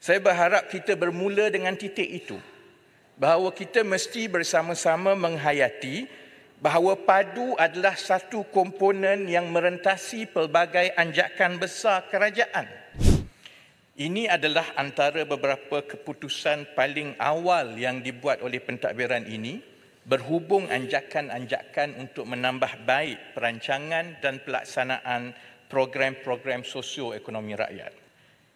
Saya berharap kita bermula dengan titik itu, bahawa kita mesti bersama-sama menghayati bahawa padu adalah satu komponen yang merentasi pelbagai anjakan besar kerajaan. Ini adalah antara beberapa keputusan paling awal yang dibuat oleh pentadbiran ini berhubung anjakan-anjakan untuk menambah baik perancangan dan pelaksanaan program-program sosioekonomi rakyat.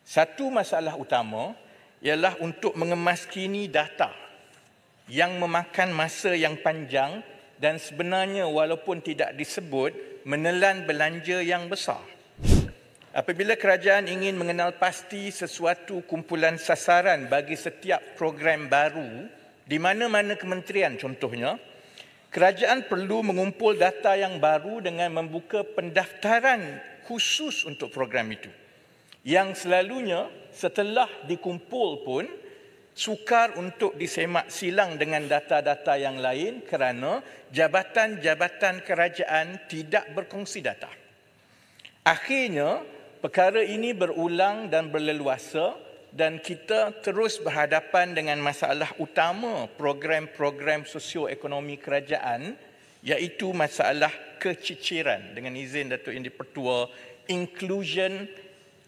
Satu masalah utama ialah untuk mengemaskini data yang memakan masa yang panjang dan sebenarnya walaupun tidak disebut menelan belanja yang besar. Apabila kerajaan ingin mengenal pasti sesuatu kumpulan sasaran bagi setiap program baru di mana-mana kementerian contohnya, kerajaan perlu mengumpul data yang baru dengan membuka pendaftaran khusus untuk program itu. Yang selalunya setelah dikumpul pun sukar untuk disemak silang dengan data-data yang lain kerana jabatan-jabatan kerajaan tidak berkongsi data. Akhirnya, perkara ini berulang dan berleluasa dan kita terus berhadapan dengan masalah utama program-program sosioekonomi kerajaan, iaitu masalah keciciran, dengan izin Datuk Yang di-Pertua, inclusion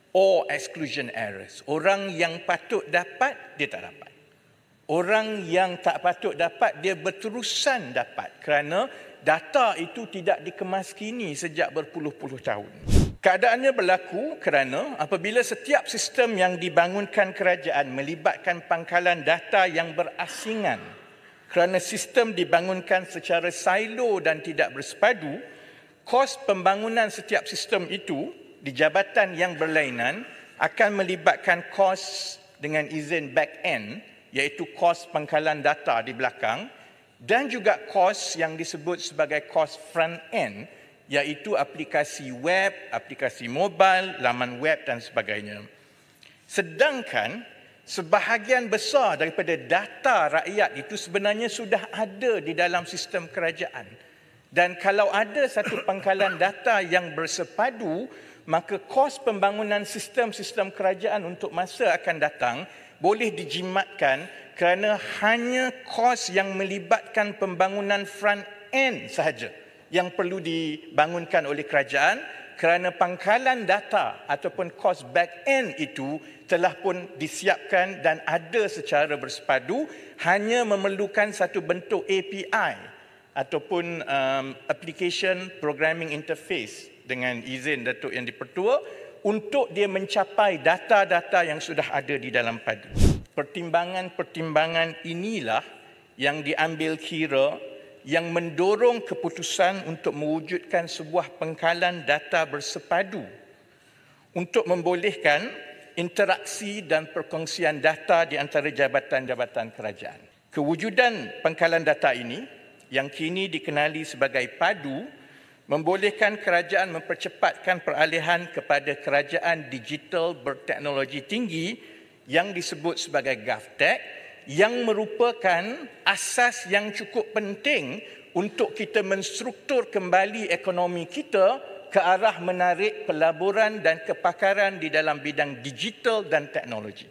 or exclusion errors. Orang yang patut dapat, dia tak dapat. Orang yang tak patut dapat, dia berterusan dapat kerana data itu tidak dikemaskini sejak berpuluh-puluh tahun. Keadaannya berlaku kerana apabila setiap sistem yang dibangunkan kerajaan melibatkan pangkalan data yang berasingan, kerana sistem dibangunkan secara silo dan tidak bersepadu, kos pembangunan setiap sistem itu di jabatan yang berlainan akan melibatkan kos dengan izin back-end, iaitu kos pangkalan data di belakang, dan juga kos yang disebut sebagai kos front-end, iaitu aplikasi web, aplikasi mobile, laman web dan sebagainya. Sedangkan sebahagian besar daripada data rakyat itu sebenarnya sudah ada di dalam sistem kerajaan. Dan kalau ada satu pangkalan data yang bersepadu, maka kos pembangunan sistem-sistem kerajaan untuk masa akan datang boleh dijimatkan kerana hanya kos yang melibatkan pembangunan front-end sahaja yang perlu dibangunkan oleh kerajaan, kerana pangkalan data ataupun kos back-end itu telah pun disiapkan dan ada secara bersepadu, hanya memerlukan satu bentuk API ataupun Application Programming Interface dengan izin Datuk Yang di-Pertua untuk dia mencapai data-data yang sudah ada di dalam padu. Pertimbangan-pertimbangan inilah yang diambil kira yang mendorong keputusan untuk mewujudkan sebuah pangkalan data bersepadu untuk membolehkan interaksi dan perkongsian data di antara jabatan-jabatan kerajaan. Kewujudan pangkalan data ini yang kini dikenali sebagai padu membolehkan kerajaan mempercepatkan peralihan kepada kerajaan digital berteknologi tinggi yang disebut sebagai GovTech, yang merupakan asas yang cukup penting untuk kita menstruktur kembali ekonomi kita ke arah menarik pelaburan dan kepakaran di dalam bidang digital dan teknologi.